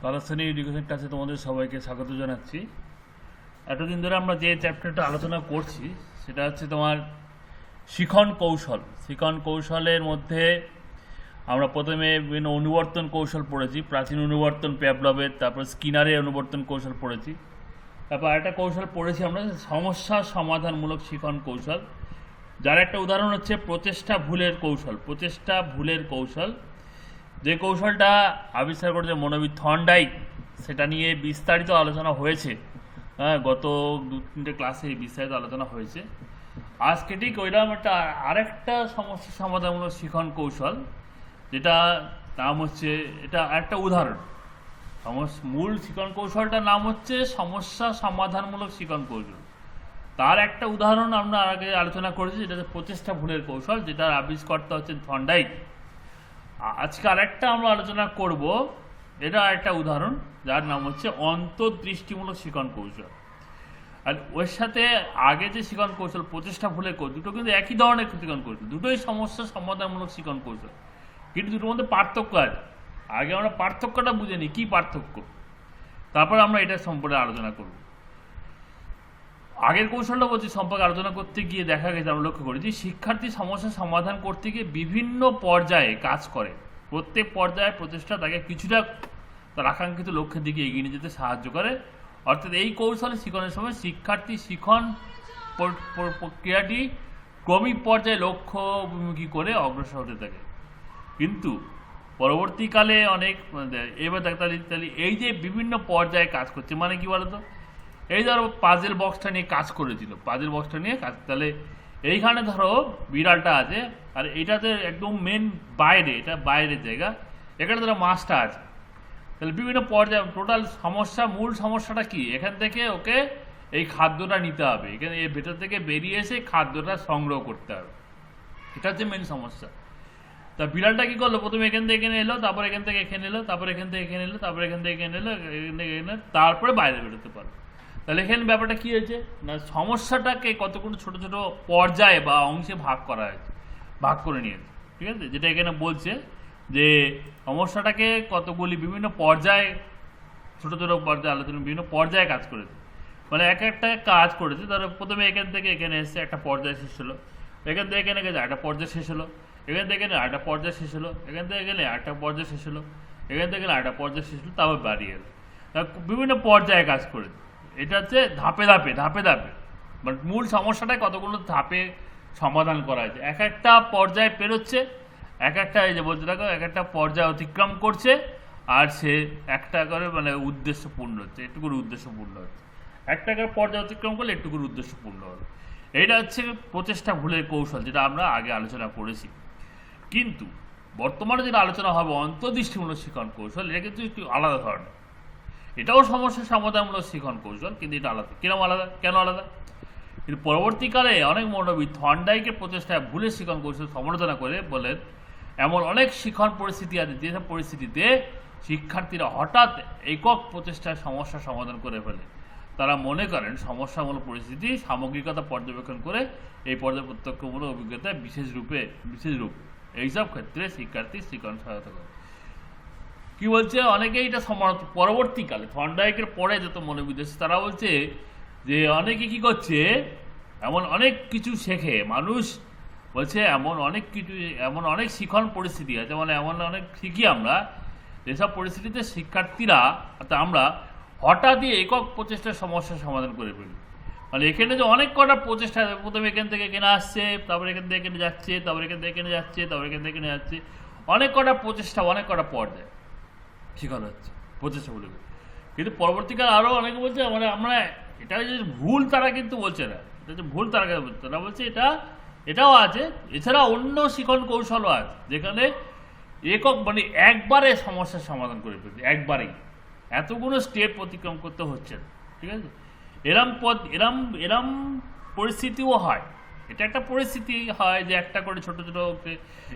দ্বাদশ শ্রেণী এডুকেশন ক্লাসে তোমাদের সবাইকে স্বাগত জানাচ্ছি। এতদিন ধরে আমরা যে চ্যাপ্টারটা আলোচনা করছি সেটা হচ্ছে তোমার শিখন কৌশল। শিখন কৌশলের মধ্যে আমরা প্রথমে বিভিন্ন অনুবর্তন কৌশল পড়েছি, প্রাচীন অনুবর্তন প্যাভলভের, তারপর স্কিনারের অনুবর্তন কৌশল পড়েছি, তারপর আরেকটা কৌশল পড়েছি আমরা সমস্যা সমাধানমূলক শিখন কৌশল, যার একটা উদাহরণ হচ্ছে প্রচেষ্টা ভুলের কৌশল। প্রচেষ্টা ভুলের কৌশল, যে কৌশলটা আবিষ্কার করেছে মনোবিদ থর্নডাইক, সেটা নিয়ে বিস্তারিত আলোচনা হয়েছে। গত 2-3টে ক্লাসে বিস্তারিত আলোচনা হয়েছে। আজকে ঠিক ওইরকম আরেকটা সমস্যা সমাধানমূলক শিখন কৌশল, যেটা নাম হচ্ছে, এটা একটা উদাহরণ। মূল শিখন কৌশলটার নাম হচ্ছে সমস্যা সমাধানমূলক শিখন কৌশল। তার একটা উদাহরণ আমরা আগে আলোচনা করেছি, যেটা প্রচেষ্টা ভুলের কৌশল, যেটার আবিষ্কর্তা হচ্ছেন থর্নডাইক। আজকে আরেকটা আমরা আলোচনা করব, এটা একটা উদাহরণ, যার নাম হচ্ছে অন্তর্দৃষ্টিমূলক শিখন কৌশল। আর ওর সাথে আগে যে শিখন কৌশল প্রচেষ্টা ভুলের কৌশল, দুটো কিন্তু একই ধরনের শিখন কৌশল, দুটোই সমস্যা সমাধানমূলক শিখন কৌশল, কিন্তু দুটোর মধ্যে পার্থক্য আছে। আগে আমরা পার্থক্যটা বুঝে নিই, কী পার্থক্য, তারপর আমরা এটা সম্পর্কে আলোচনা করব। আগের কৌশলটা বলছি সম্পর্কে আলোচনা করতে গিয়ে দেখা গেছে, আমরা লক্ষ্য করেছি শিক্ষার্থী সমস্যা সমাধান করতে গিয়ে বিভিন্ন পর্যায়ে কাজ করে। প্রত্যেক পর্যায়ে প্রচেষ্টা তাকে কিছুটা তার আকাঙ্ক্ষিত লক্ষ্যের দিকে এগিয়ে নিয়ে যেতে সাহায্য করে। অর্থাৎ এই কৌশলে শিখনের সময় শিক্ষার্থী শিখন প্রক্রিয়াটি ক্রমিক পর্যায়ে লক্ষ্যমুখী করে অগ্রসর হতে থাকে। কিন্তু পরবর্তীকালে অনেক এবার তাহলে এই যে বিভিন্ন পর্যায়ে কাজ করছে, মানে কি বলতো, এই ধরো পাজেল বক্সটা নিয়ে কাজ করেছিল, পাজেল বক্সটা নিয়ে কাজ, তাহলে এইখানে ধরো বিড়ালটা আছে, আর এইটাতে একদম মেন বাইরে, এটা বাইরের জায়গা, এখানে ধরো মাছটা আছে। তাহলে বিভিন্ন পর্যায়ে টোটাল সমস্যা, মূল সমস্যাটা কি, এখান থেকে ওকে এই খাদ্যটা নিতে হবে, এখানে এর ভেতর থেকে বেরিয়ে এসে খাদ্যটা সংগ্রহ করতে হবে, এটা হচ্ছে মেন সমস্যা। তা বিড়ালটা কি করলো, প্রথমে এখান থেকে এখানে এলো, তারপর এখান থেকে এখানে এলো, তারপর এখান থেকে এখানে এলো, তারপর এখান থেকে এখানে এলো, এখান থেকে এখানে, তারপরে বাইরে বেরোতে পারলো। তাহলে এখানে ব্যাপারটা কী হয়েছে না, সমস্যাটাকে কতগুলো ছোট ছোট পর্যায়ে বা অংশে ভাগ করা হয়েছে, ভাগ করে নিয়েছে। ঠিক আছে, যেটা এখানে বলছে যে সমস্যাটাকে কতগুলি বিভিন্ন পর্যায়ে, ছোট ছোট পর্যায়ে আলোচনা, বিভিন্ন পর্যায়ে কাজ করেছে, মানে এক একটা কাজ করেছে। ধরো প্রথমে এখান থেকে এখানে এসছে, একটা পর্যায়ে শেষ হলো, এখান থেকে এখানে গেছে একটা পর্যায়ে শেষ হলো, এখান থেকে এখানে আরেকটা পর্যায়ে শেষ হলো, এখান থেকে গেলে আরেকটা পর্যায়ে শেষ হলো, এখান থেকে গেলে আরেকটা পর্যায়ে শেষ হলো, তারপর বাড়িয়ে এলো। বিভিন্ন পর্যায়ে কাজ করেছে। এটা হচ্ছে ধাপে ধাপে ধাপে ধাপে, মানে মূল সমস্যাটাই কতগুলো ধাপে সমাধান করা হয়েছে। এক একটা পর্যায়ে পেরোচ্ছে, এক একটা, এই যে বলতে থাকো, এক একটা পর্যায়ে অতিক্রম করছে, আর সে একটা করে মানে উদ্দেশ্য পূর্ণ হচ্ছে, একটু করে উদ্দেশ্য পূর্ণ হচ্ছে, একটা করে পর্যায়ে অতিক্রম করলে একটু করে উদ্দেশ্য পূর্ণ হলো। এইটা হচ্ছে প্রচেষ্টা ভুলের কৌশল, যেটা আমরা আগে আলোচনা করেছি। কিন্তু বর্তমানে যেটা আলোচনা হবে অন্তর্দৃষ্টিমূলক শিখন কৌশল, এটা কিন্তু একটু আলাদা ধরনের। এটাও সমস্যা সমাধানমূলক শিখন কৌশল, কিন্তু এটা আলাদা। কিরকম আলাদা, কেন আলাদা? কিন্তু পরবর্তীকালে অনেক মনোবিদ থর্নডাইকের প্রচেষ্টায় ভুলের শিখন কৌশল সমালোচনা করে বলেন, এমন অনেক শিখন পরিস্থিতি আছে যেসব পরিস্থিতিতে শিক্ষার্থীরা হঠাৎ একক প্রচেষ্টায় সমস্যা সমাধান করে ফেলে। তারা মনে করেন সমস্যামূলক পরিস্থিতি সামগ্রিকতা পর্যবেক্ষণ করে এই প্রত্যক্ষমূলক অভিজ্ঞতা বিশেষ রূপ এইসব ক্ষেত্রে শিক্ষার্থী শিখন সহায়তা করে। কি বলছে, অনেকেই এটা পরবর্তীকালে থর্নডাইকের পরে যত মনোবিদ এসেছে তারা বলছে যে অনেকে কি করছে, এমন অনেক কিছু শেখে মানুষ, বলছে এমন অনেক কিছু, এমন অনেক শিখন পরিস্থিতি আছে, মানে এমন অনেক শিখি আমরা যেসব পরিস্থিতিতে শিক্ষার্থীরা অর্থাৎ আমরা হঠাৎই একক প্রচেষ্টার সমস্যার সমাধান করে ফেলি। মানে এখানে যে অনেক কটা প্রচেষ্টা, প্রথমে এখান থেকে এখানে আসছে, তারপরে এখান থেকে এখানে যাচ্ছে, তারপরে এখান থেকে এখানে যাচ্ছে, তারপরে এখান থেকে এখানে যাচ্ছে, অনেক কটা প্রচেষ্টা, অনেক কটা পর্যায়ে শিখানো হচ্ছে প্রচেষ্টা বলে। কিন্তু পরবর্তীকালে আরও অনেকে বলছে মানে আমরা এটা যে ভুল, তারা কিন্তু বলছে না এটা যে ভুল, তারা বলছে এটাও আছে, এছাড়া অন্য শিখন কৌশলও আছে যেখানে একক মানে একবারে সমস্যার সমাধান করে ফেলছে, একবারেই, এতগুলো স্টেপ অতিক্রম করতে হচ্ছে না। ঠিক আছে, এরম পরিস্থিতিও হয়। এটা একটা পরিস্থিতি হয় যে একটা করে ছোট ছোট,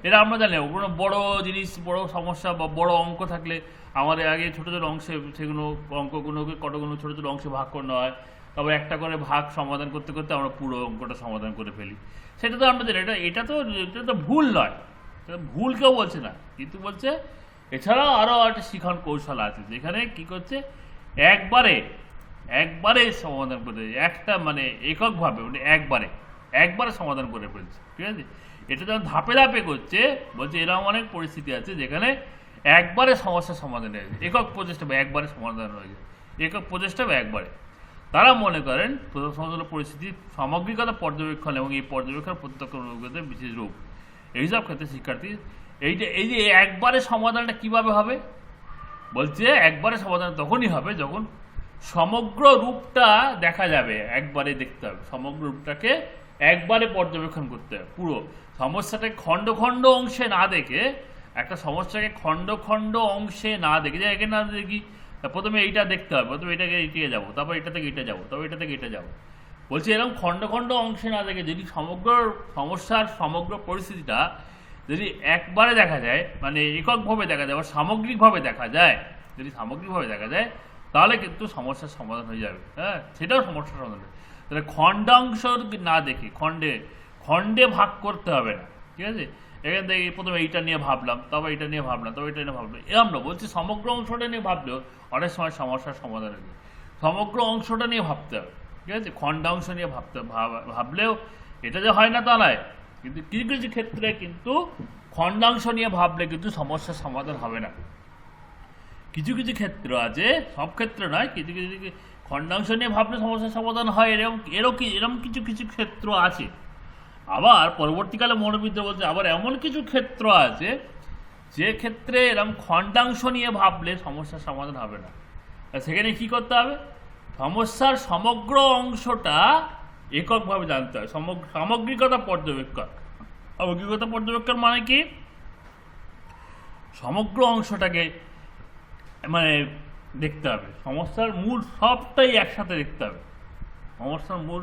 এটা আমরা জানি কোনো বড় জিনিস, বড় সমস্যা বা বড় অঙ্ক থাকলে আমাদের আগে ছোট ছোট অংশে সেগুলো অঙ্কগুলোকে কতগুলো ছোট ছোট অংশে ভাগ করতে হয়, তারপর একটা করে ভাগ সমাধান করতে করতে আমরা পুরো অঙ্কটা সমাধান করে ফেলি। সেটা তো আমরা জানি, এটা তো ভুল নয়, ভুল কেউ বলছে না, কিন্তু বলছে এছাড়াও আরও একটা শিখন কৌশল আছে, যেখানে কি করছে একবারে সমাধান করে, একটা মানে এককভাবে, মানে একবারে সমাধান করে ফেলছে, ঠিক আছে। এটা যখন ধাপে ধাপে করছে, বলছে এরকম অনেক পরিস্থিতি আছে যেখানে একবারে সমস্যার সমাধান হয়ে যায়, একক প্রচেষ্টা বা একবারে সমাধান হয়ে যায়, একক প্রচেষ্টা বা একবারে। তারা মনে করেন প্রথম সমাধান পরিস্থিতি সামগ্রিকতা পর্যবেক্ষণ এবং এই পর্যবেক্ষণ প্রত্যক্ষ অভিজ্ঞতার বিশেষ রূপ। এইসব ক্ষেত্রে শিক্ষার্থী এই যে একবারে সমাধানটা কিভাবে হবে, বলছে একবারে সমাধান তখনই হবে যখন সমগ্র রূপটা দেখা যাবে, একবারে দেখতে হবে, সমগ্র রূপটাকে একবারে পর্যবেক্ষণ করতে হবে। পুরো সমস্যাটাকে খণ্ড খণ্ড অংশে না দেখে, একটা সমস্যাকে খণ্ড খণ্ড অংশে না দেখে, যে এখানে না দেখি প্রথমে এইটা দেখতে হবে, প্রথমে এটাকে এগিয়ে যাবো, তারপর এটা থেকে এটা যাবো, তারপর এটা থেকে এটা যাবো। বলছি এরকম খণ্ড খণ্ড অংশে না দেখে যদি সমগ্র সমস্যার সমগ্র পরিস্থিতিটা যদি একবারে দেখা যায়, মানে এককভাবে দেখা যায় বা সামগ্রিকভাবে দেখা যায়, যদি সামগ্রিকভাবে দেখা যায় তাহলে কিন্তু সমস্যার সমাধান হয়ে যাবে। হ্যাঁ, সেটাও সমস্যার সমাধান হবে। তাহলে খণ্ডাংশ না দেখে খণ্ডে ভাগ করতে হবে না, ঠিক আছে। এখান থেকে প্রথমে এইটা নিয়ে ভাবলাম, তবে এটা নিয়ে ভাবলাম, তবে এটা নিয়ে ভাবলাম, এরকম না। বলছি সমগ্র অংশটা নিয়ে ভাবলেও অনেক সময় সমস্যার সমাধান হয়ে যায়। সমগ্র অংশটা নিয়ে ভাবতে হবে, ঠিক আছে। খণ্ডাংশ নিয়ে ভাবলেও এটা যে হয় না তা নয়, কিন্তু কিছু কিছু ক্ষেত্রে কিন্তু খণ্ডাংশ নিয়ে ভাবলে কিন্তু সমস্যার সমাধান হবে না। কিছু কিছু ক্ষেত্র আছে, সব ক্ষেত্রে নয়, কিছু কিছু খণ্ডাংশ নিয়ে ভাবলে সমস্যার সমাধান হয়, এরকম কিছু কিছু ক্ষেত্র আছে। আবার পরবর্তীকালে মনোবিদরা বলছে আবার এমন কিছু ক্ষেত্র আছে যে ক্ষেত্রে এরকম খণ্ডাংশ নিয়ে ভাবলে সমস্যার সমাধান হবে না। সেখানে কি করতে হবে, সমস্যার সমগ্র অংশটা এককভাবে জানতে হয়। সামগ্রিকতা পর্যবেক্ষণ মানে কি, সমগ্র অংশটাকে মানে দেখতে হবে, সমস্যার মূল সবটাই একসাথে দেখতে হবে, সমস্যার মূল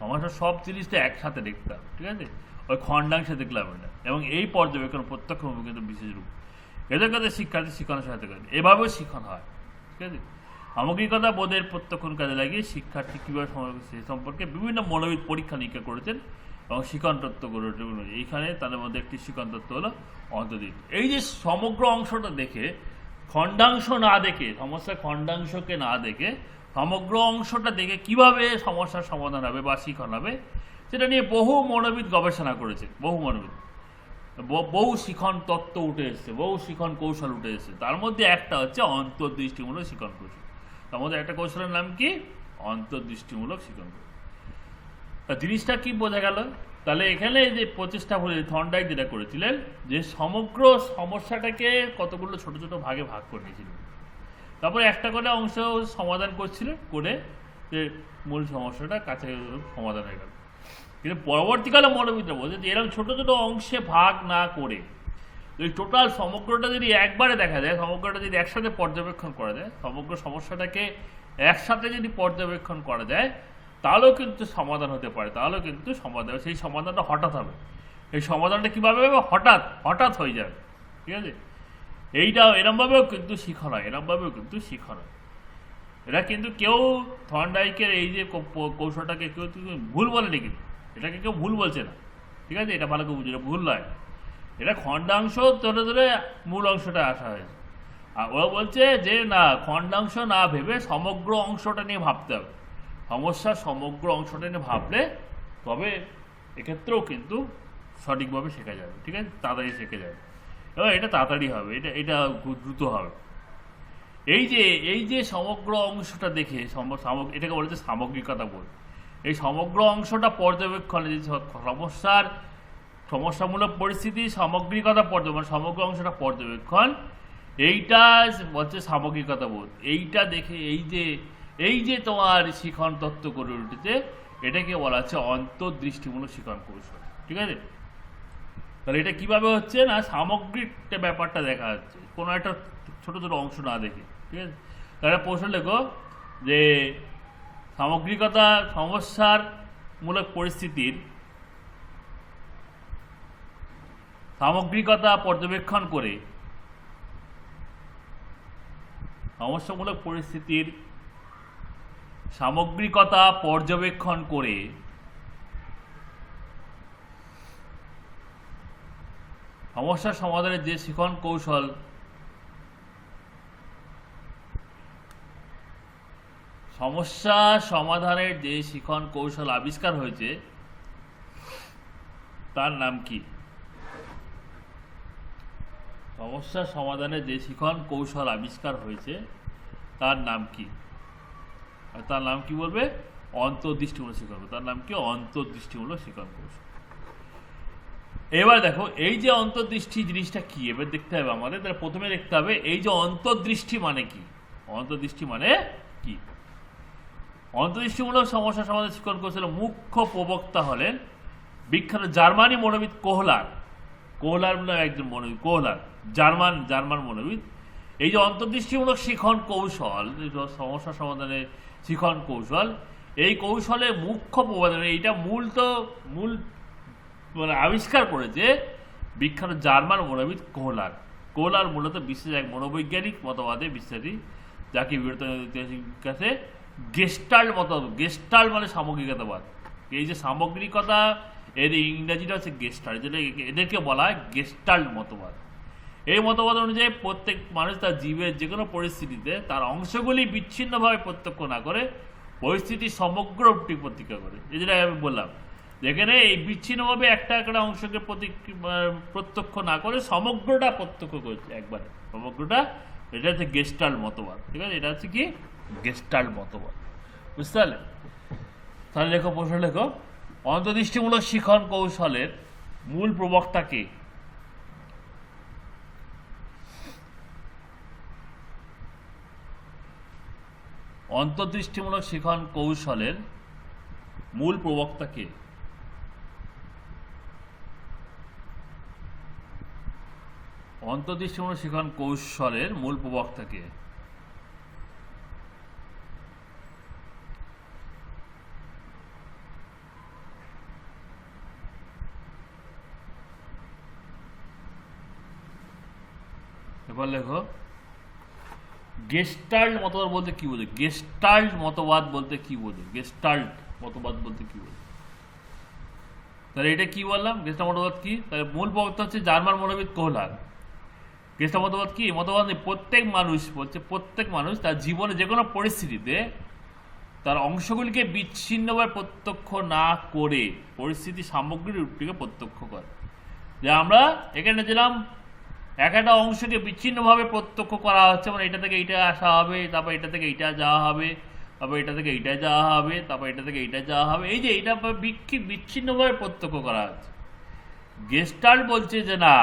সমস্যার সব জিনিসটা একসাথে দেখতে হবে, ঠিক আছে। ওই খণ্ডাংশে দেখলাম এটা, এবং এই পর্যবেক্ষণ প্রত্যক্ষ কিন্তু বিশেষ রূপ। এদের কাছে শিক্ষার্থী শিক্ষণের সহায়তা করে, এভাবেও শিক্ষণ হয়, ঠিক আছে। সামগ্রিকতা বোধের প্রত্যক্ষণ কাজে লাগিয়ে শিক্ষার্থী কীভাবে সে সম্পর্কে বিভিন্ন মনোবিদ পরীক্ষা নিরীক্ষা করেছেন এবং শিক্ষণ তত্ত্ব গড়ে ওঠে। এইখানে তাদের মধ্যে একটি শিক্ষণ তত্ত্ব হলো অন্তর্দিন। এই যে সমগ্র অংশটা দেখে, খণ্ডাংশ না দেখে, সমস্যার খণ্ডাংশকে না দেখে সমগ্র অংশটা দেখে কিভাবে সমস্যার সমাধান হবে বা শিক্ষণ হবে, সেটা নিয়ে বহু মনোবিদ গবেষণা করেছে। বহু শিক্ষণ তত্ত্ব উঠে এসছে, বহু শিক্ষণ কৌশল উঠে এসছে। তার মধ্যে একটা হচ্ছে অন্তর্দৃষ্টিমূলক শিক্ষণ কৌশল। তার মধ্যে একটা কৌশলের নাম কি, অন্তর্দৃষ্টিমূলক শিক্ষণ কৌশল। জিনিসটা কি বোঝা গেল, তাহলে এখানে যে প্রচেষ্টা থর্নডাইক যেটা করেছিলেন, যে সমগ্র সমস্যাটাকে কতগুলো ছোট ছোট ভাগে ভাগ করে নিয়েছিলেন, তারপরে একটা করে অংশ সমাধান করছিলেন, করে যে মূল সমস্যাটা কাছে সমাধান হয়ে গেল। কিন্তু পরবর্তীকালে মনোবিদরা বলছে যে এরকম ছোট ছোট অংশে ভাগ না করে যদি টোটাল সমগ্রটা যদি একবারে দেখা যায়, সমগ্রটা যদি একসাথে পর্যবেক্ষণ করা যায়, সমগ্র সমস্যাটাকে একসাথে যদি পর্যবেক্ষণ করা যায়, তাহলেও কিন্তু সমাধান হতে পারে, তাহলেও কিন্তু সমাধান, সেই সমাধানটা হঠাৎ হবে। এই সমাধানটা কীভাবে হবে, হঠাৎ হয়ে যাবে, ঠিক আছে। এইটাও এরমভাবেও কিন্তু শিখন হয়, এটা কিন্তু কেউ থর্নডাইকের এই যে কৌশলটাকে কেউ ভুল বলেনি, কিন্তু এটাকে কেউ ভুল বলছে না, ঠিক আছে। এটা ভালো করে বুঝে, এটা ভুল নয়, এটা খণ্ডাংশ ধরে ধরে মূল অংশটা আসা হয়েছে। আর ওরা বলছে যে না, খণ্ডাংশ না ভেবে সমগ্র অংশটা নিয়ে ভাবতে হবে, সমস্যার সমগ্র অংশটা নিয়ে ভাবলে তবে এক্ষেত্রেও কিন্তু সঠিকভাবে শেখা যাবে, ঠিক আছে, তাড়াতাড়ি শেখা যাবে, এবং এটা তাড়াতাড়ি হবে, এটা দ্রুত হবে। এই যে সমগ্র অংশটা দেখে এটাকে বলে যে সামগ্রিকতা বোধ। এই সমগ্র অংশটা পর্যবেক্ষণে যে সমস্যামূলক পরিস্থিতি সামগ্রিকতা পর্যবেক্ষণ, সমগ্র অংশটা পর্যবেক্ষণ, এইটা বলছে সামগ্রিকতা বোধ। এইটা দেখে এই যে তোমার শিখন তত্ত্ব করে উঠেছে, এটাকে বলা হচ্ছে অন্তর্দৃষ্টিমূলক শিখন কৌশল, ঠিক আছে। তাহলে এটা কিভাবে হচ্ছে না, সামগ্রিক ব্যাপারটা দেখা যাচ্ছে, কোনো একটা ছোট ছোট অংশ না দেখে, ঠিক আছে। তাহলে প্রশ্ন লেখো যে সামগ্রিকতা সমস্যার মূলক পরিস্থিতির সামগ্রিকতা পর্যবেক্ষণ করে, সমস্যামূলক পরিস্থিতির সামগ্রিকতা পর্যবেক্ষণ করে সমস্যার সমাধানের যে শিখন কৌশল সমস্যা সমাধানের যে শিখন কৌশল আবিষ্কার হয়েছে তার নাম কি? সমস্যা সমাধানের যে শিখন কৌশল আবিষ্কার হয়েছে তার নাম কি? তার নাম কি বলবে? অন্তর্দৃষ্টিমূলক শিখন। তার নাম কি? অন্তর্দৃষ্টিমূলক শিখন কৌশল। এবার দেখো এই যে অন্তর্দৃষ্টি জিনিসটা কি এবার দেখতে হবে আমাদের। তাহলে প্রথমে দেখতে হবে এই যে অন্তর্দৃষ্টি মানে কি। অন্তর্দৃষ্টি মানে কি? অন্তর্দৃষ্টিমূলক সমস্যা সমাধানের শিখন কৌশলের মুখ্য প্রবক্তা হলেন বিখ্যাত জার্মানি মনোবিদ কোহলার। কোহলার একজন মনোবিদ, কোহলার জার্মান মনোবিদ। এই যে অন্তর্দৃষ্টিমূলক শিখন কৌশল, সমস্যা সমাধানের শিখন কৌশল, এই কৌশলের মুখ্য প্রবক্তা এইটা মূল মানে আবিষ্কার করেছে বিখ্যাত জার্মান মনোবিদ কোহলার। কোহলার মূলত বিশ্বের এক মনোবৈজ্ঞানিক মতবাদে বিশ্বাসী, যাকে বিকাশে গেস্টাল্ট মতবাদ। গেস্টাল্ট মানে সামগ্রিকতাবাদ। এই যে সামগ্রিকতা এর ইংরেজিটা হচ্ছে গেস্টাল্ট, যেটা এদেরকে বলা হয় গেস্টাল্ট মতবাদ। এই মতবাদ অনুযায়ী প্রত্যেক মানুষ তার জীবের যে কোনো পরিস্থিতিতে তার অংশগুলি বিচ্ছিন্নভাবে প্রত্যক্ষ না করে পরিস্থিতির সমগ্র রূপটি প্রতিক্রিয়া করে। এই যেটা আমি বললাম, যেখানে এই বিচ্ছিন্নভাবে একটা একটা অংশকে প্রত্যক্ষ না করে সমগ্রটা প্রত্যক্ষ করছে একবারে, সমগ্রটা। এটা হচ্ছে গেস্টাল্ট মতবাদ। ঠিক আছে, এটা হচ্ছে কি? গেস্টাল্ট মতবাদ। বুঝতে পারলে? তাহলে লেখো, প্রশ্ন লেখো, অন্তর্দৃষ্টিমূলক শিখন কৌশলের মূল প্রবক্তা কে? অন্তর্দৃষ্টিমূলক শিখন কৌশলের মূল প্রবক্তা কে? অন্তর্দৃষ্টিমূলক শিখন কৌশলের মূল প্রবক্তা কে? এবার লেখো, গেস্টাল্ট মতবাদ বলতে কি বোঝে? গেস্টাল্ট মতবাদ বলতে কি বোঝে? গেস্টাল্ট মতবাদ বলতে কি বোঝে? তাহলে এটা কি বললাম? গেস্টাল্ট মতবাদ কি? তাহলে মূল প্রবক্তা হচ্ছে জার্মান মনোবিদ কোহলার। গেস্টাল্ট মতবাদ কি? মতবাদ প্রত্যেক মানুষ বলছে, প্রত্যেক মানুষ তার জীবনে যে কোনো পরিস্থিতিতে তার অংশগুলিকে বিচ্ছিন্নভাবে প্রত্যক্ষ না করে পরিস্থিতি সামগ্রিক রূপটিকে প্রত্যক্ষ করে। যে আমরা এখানে দিলাম এক একটা অংশকে বিচ্ছিন্নভাবে প্রত্যক্ষ করা হচ্ছে, মানে এটা থেকে এইটা আসা হবে, তারপর এটা থেকে এইটা যাওয়া হবে, তারপর এটা থেকে এইটা যাওয়া হবে, তারপর এটা থেকে এইটা যাওয়া হবে। এই যে এইটা বিচ্ছিন্নভাবে প্রত্যক্ষ করা হচ্ছে। গেস্টাল্ট বলছে যে না,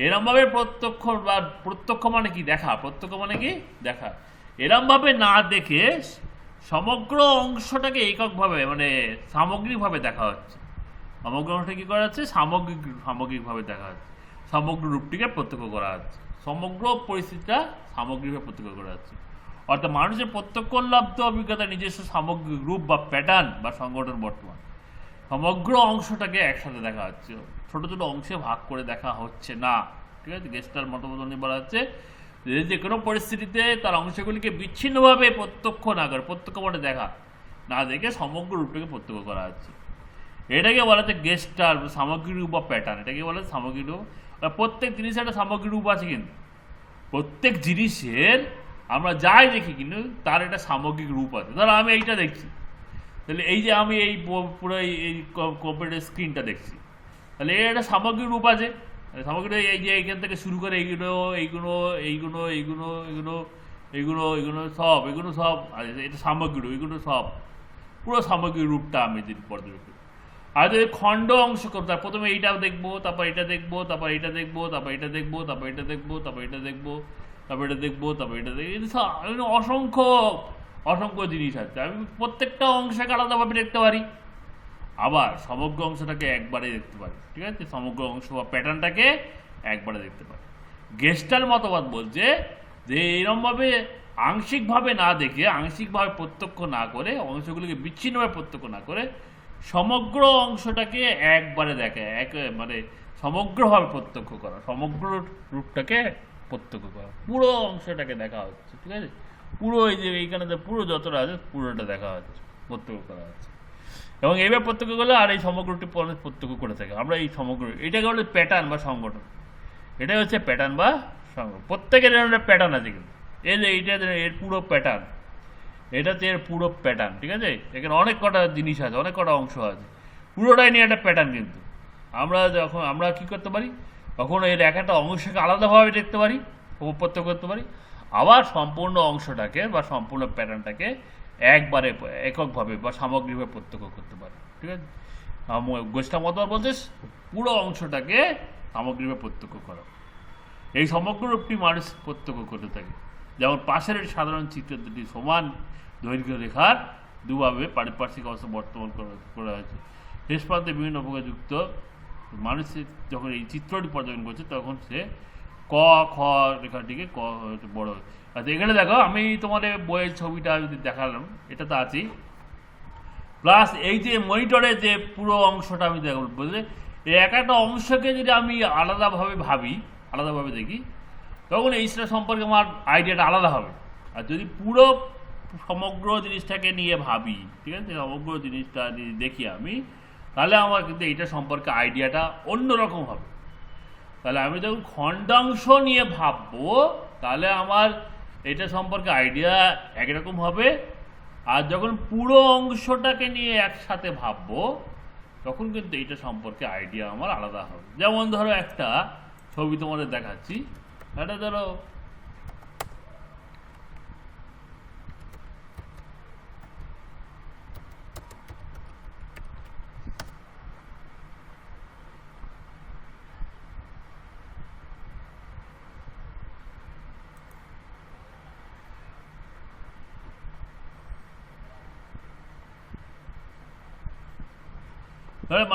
এরমভাবে প্রত্যক্ষ বা প্রত্যক্ষ মানে কি? দেখা। প্রত্যক্ষ মানে কি? দেখা। এরমভাবে না দেখে সমগ্র অংশটাকে এককভাবে মানে সামগ্রিকভাবে দেখা হচ্ছে। সমগ্র অংশটা কি করা হচ্ছে? সামগ্রিকভাবে দেখা হচ্ছে। সমগ্র রূপটিকে প্রত্যক্ষ করা হচ্ছে। সমগ্র পরিস্থিতিটা সামগ্রিকভাবে প্রত্যক্ষ করা হচ্ছে। অর্থাৎ মানুষের প্রত্যক্ষলব্ধ অভিজ্ঞতা নিজস্ব সামগ্রিক রূপ বা প্যাটার্ন বা সংগঠন বর্তমান সমগ্র অংশটাকে একসাথে দেখা হচ্ছে, ছোট ছোট অংশে ভাগ করে দেখা হচ্ছে না। ঠিক আছে, গেস্টাল্ট মতবাদ নিয়ে বলা হচ্ছে যে কোনো পরিস্থিতিতে তার অংশগুলিকে বিচ্ছিন্নভাবে প্রত্যক্ষ না করে, প্রত্যক্ষ মানে দেখা না দেখে সমগ্র রূপটাকে প্রত্যক্ষ করা হচ্ছে। এটাকে বলা হচ্ছে গেস্টাল্ট, সামগ্রিক রূপ বা প্যাটার্ন। এটাকে বলা হচ্ছে সামগ্রিক রূপ। প্রত্যেক জিনিসের একটা সামগ্রিক রূপ আছে, কিন্তু প্রত্যেক জিনিসের আমরা যাই দেখি কিন্তু তার একটা সামগ্রিক রূপ আছে। ধরো আমি এইটা দেখছি, তাহলে এই যে আমি এই পুরো এই কম্পিউটার স্ক্রিনটা দেখছি, তাহলে এর একটা সামগ্রিক রূপ আছে। সামগ্রিক এই যে এইখান থেকে শুরু করে এইগুলো এইগুলো এইগুলো এইগুলো এগুলো এগুলো এগুলো সব আছে, এটা সামগ্রিক রূপ। এগুলো সব পুরো সামগ্রিক রূপটা আমি যদি পর্যবেক্ষণ। আর যদি খণ্ড অংশ করতে হয়, প্রথমে এইটা দেখবো, তারপর এটা দেখবো, তারপর এটা দেখবো, তারপর এটা দেখবো, তারপর এটা দেখবো, তারপর এটা দেখবো, তারপর এটা দেখবো, তারপর এটা দেখবো। অসংখ্য জিনিস আছে, আমি প্রত্যেকটা অংশকে আলাদাভাবে দেখতে পারি, আবার সমগ্র অংশটাকে একবারে দেখতে পারি। ঠিক আছে, সমগ্র অংশ বা প্যাটার্নটাকে একবারে দেখতে পারি। গেস্টাল্ট মতবাদ বলছে যে এরমভাবে আংশিকভাবে না দেখে, আংশিকভাবে প্রত্যক্ষ না করে, অংশগুলিকে বিচ্ছিন্নভাবে প্রত্যক্ষ না করে সমগ্র অংশটাকে একবারে দেখে, মানে সমগ্রভাবে প্রত্যক্ষ করা, সমগ্র রূপটাকে প্রত্যক্ষ করা, পুরো অংশটাকে দেখা হচ্ছে। ঠিক আছে, পুরো এই যে এইখানে পুরো যতটা আছে পুরোটা দেখা হচ্ছে, প্রত্যক্ষ করা হচ্ছে। এবং এইভাবে প্রত্যক্ষ করলে আর এই সমগ্রটি প্রত্যক্ষ করে থাকে। আমরা এই সমগ্র এটাকে বলে প্যাটার্ন বা সংগঠন, এটাই হচ্ছে প্যাটার্ন বা সংগঠন। প্রত্যেকের একটা প্যাটার্ন আছে কিন্তু এইটা এর পুরো প্যাটার্ন, এটা হচ্ছে এর পুরো প্যাটার্ন, ঠিক আছে। এখানে অনেক কটা জিনিস আছে, অনেক কটা অংশ আছে, পুরোটাই নিয়ে একটা প্যাটার্ন। কিন্তু আমরা কি করতে পারি, তখন এর এক একটা অংশকে আলাদাভাবে দেখতে পারি, প্রত্যক্ষ করতে পারি, আবার সম্পূর্ণ অংশটাকে বা সম্পূর্ণ প্যাটার্নটাকে একবারে এককভাবে বা সামগ্রিকভাবে প্রত্যক্ষ করতে পারি, ঠিক আছে। গোষ্ঠা মতবাদ বলছে পুরো অংশটাকে সামগ্রিকভাবে প্রত্যক্ষ করা। এই সমগ্র রূপটি মানুষ প্রত্যক্ষ করতে থাকে। যেমন পাশের সাধারণ চিত্রের দুটি সমান দৈর্ঘ্য রেখার দুভাবে পারিপার্শ্বিক অবস্থা বর্তমান করা হয়েছে। শেষ প্রান্তে বিভিন্ন উপকার যুক্ত মানুষের যখন এই চিত্রটি পর্যবেক্ষণ করছে তখন সে ক খ রেখাটিকে ক বড়। আচ্ছা, এখানে দেখো আমি তোমাদের বইয়ের ছবিটা যদি দেখালাম, এটা তো আছেই, প্লাস এই যে মনিটরে যে পুরো অংশটা আমি দেখো বললে এই এক একটা অংশকে যদি আমি আলাদাভাবে ভাবি, আলাদাভাবে দেখি, তখন এইটা সম্পর্কে আমার আইডিয়াটা আলাদা হবে। আর যদি পুরো সমগ্র জিনিসটাকে নিয়ে ভাবি, ঠিক আছে, সমগ্র জিনিসটা যদি দেখি আমি, তাহলে আমার কিন্তু এইটা সম্পর্কে আইডিয়াটা অন্যরকম হবে। তাহলে আমি যখন খণ্ডাংশ নিয়ে ভাববো তাহলে আমার এটা সম্পর্কে আইডিয়া একরকম হবে, আর যখন পুরো অংশটাকে নিয়ে একসাথে ভাববো তখন কিন্তু এইটা সম্পর্কে আইডিয়া আমার আলাদা হবে। যেমন ধরো একটা ছবি তোমাদের দেখাচ্ছি, এটা ধরো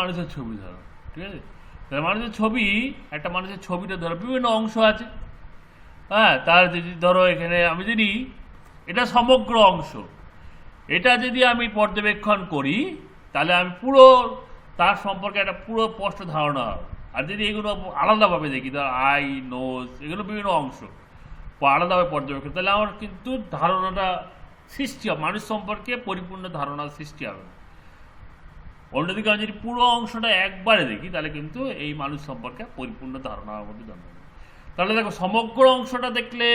মানুষের ছবি, ধরো ঠিক আছে, তাহলে মানুষের ছবি, একটা মানুষের ছবিটা ধরো বিভিন্ন অংশ আছে, হ্যাঁ, তার যদি ধরো এখানে আমি যদি এটা সমগ্র অংশ, এটা যদি আমি পর্যবেক্ষণ করি তাহলে আমি পুরো তার সম্পর্কে একটা পুরো স্পষ্ট ধারণা হবে। আর যদি এগুলো আলাদাভাবে দেখি, ধর আই নোজ এগুলো বিভিন্ন অংশ আলাদাভাবে পর্যবেক্ষণ, তাহলে আমার কিন্তু ধারণাটা সৃষ্টি হবে, মানুষ সম্পর্কে পরিপূর্ণ ধারণা সৃষ্টি হবে। অন্যদিকে আমি যদি পুরো অংশটা একবারে দেখি তাহলে কিন্তু এই মানুষ সম্পর্কে পরিপূর্ণ ধারণা আমার মধ্যে জন্মাবে। তাহলে দেখো সমগ্র অংশটা দেখলে